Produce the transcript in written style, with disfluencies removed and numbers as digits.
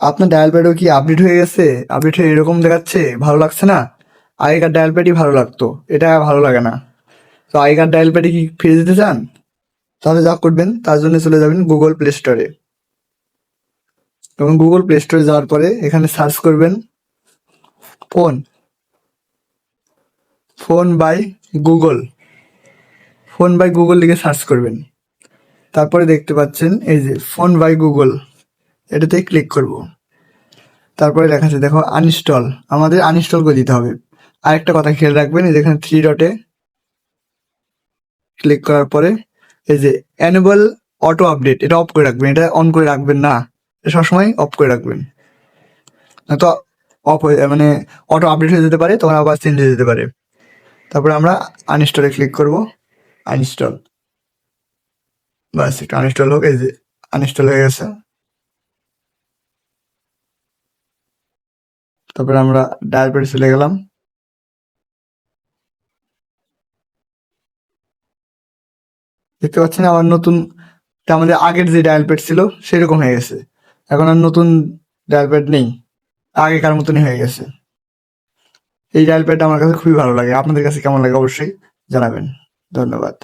আপনার ডায়াল প্যাডও কি আপডেট হয়ে গেছে? আপডেট হয়ে এরকম দেখাচ্ছে? ভালো লাগছে না? আগেকার ডায়াল প্যাডই ভালো লাগতো, এটা ভালো লাগে না। তো আগেকার ডায়াল প্যাডে কি ফিরে যেতে চান? তাহলে যা করবেন, তার জন্য চলে যাবেন গুগল প্লে স্টোরে। এবং গুগল প্লে স্টোরে যাওয়ার পরে এখানে সার্চ করবেন phone, phone by Google, phone by Google লিখে সার্চ করবেন। তারপরে দেখতে পাচ্ছেন এই যে ফোন বাই গুগল, এটাতে ক্লিক করব। তারপরে লেখা আছে দেখো আনইনস্টল, আমাদের আনইনস্টল করে দিতে হবে। আরেকটা কথা খেয়াল রাখবেন, এই যেখানে থ্রি ডটে ক্লিক করার পরে এই যে এনেবল অটো আপডেট, এটা অফ করে রাখবেন, এটা অন করে রাখবেন না, এটা সবসময় অফ করে রাখবেন। তো অফ হয়ে মানে অটো আপডেট হয়ে যেতে পারে, তখন আবার চেঞ্জ হয়ে যেতে পারে। তারপরে আমরা আনইনস্টলে ক্লিক করব, আনইনস্টল, বাস একটু আনইনস্টল হোক। এই যে আনইনস্টল হয়ে গেছে। তারপরে আমরা ডায়াল প্যাডে চলে গেলাম। দেখতে পাচ্ছেন আমার নতুন, আমাদের আগের যে ডায়াল প্যাড ছিল সেরকম হয়ে গেছে। এখন আর নতুন ডায়াল প্যাড নেই, আগেকার মতনই হয়ে গেছে। এই ডায়াল প্যাডটা আমার কাছে খুবই ভালো লাগে। আপনাদের কাছে কেমন লাগে অবশ্যই জানাবেন। ধন্যবাদ।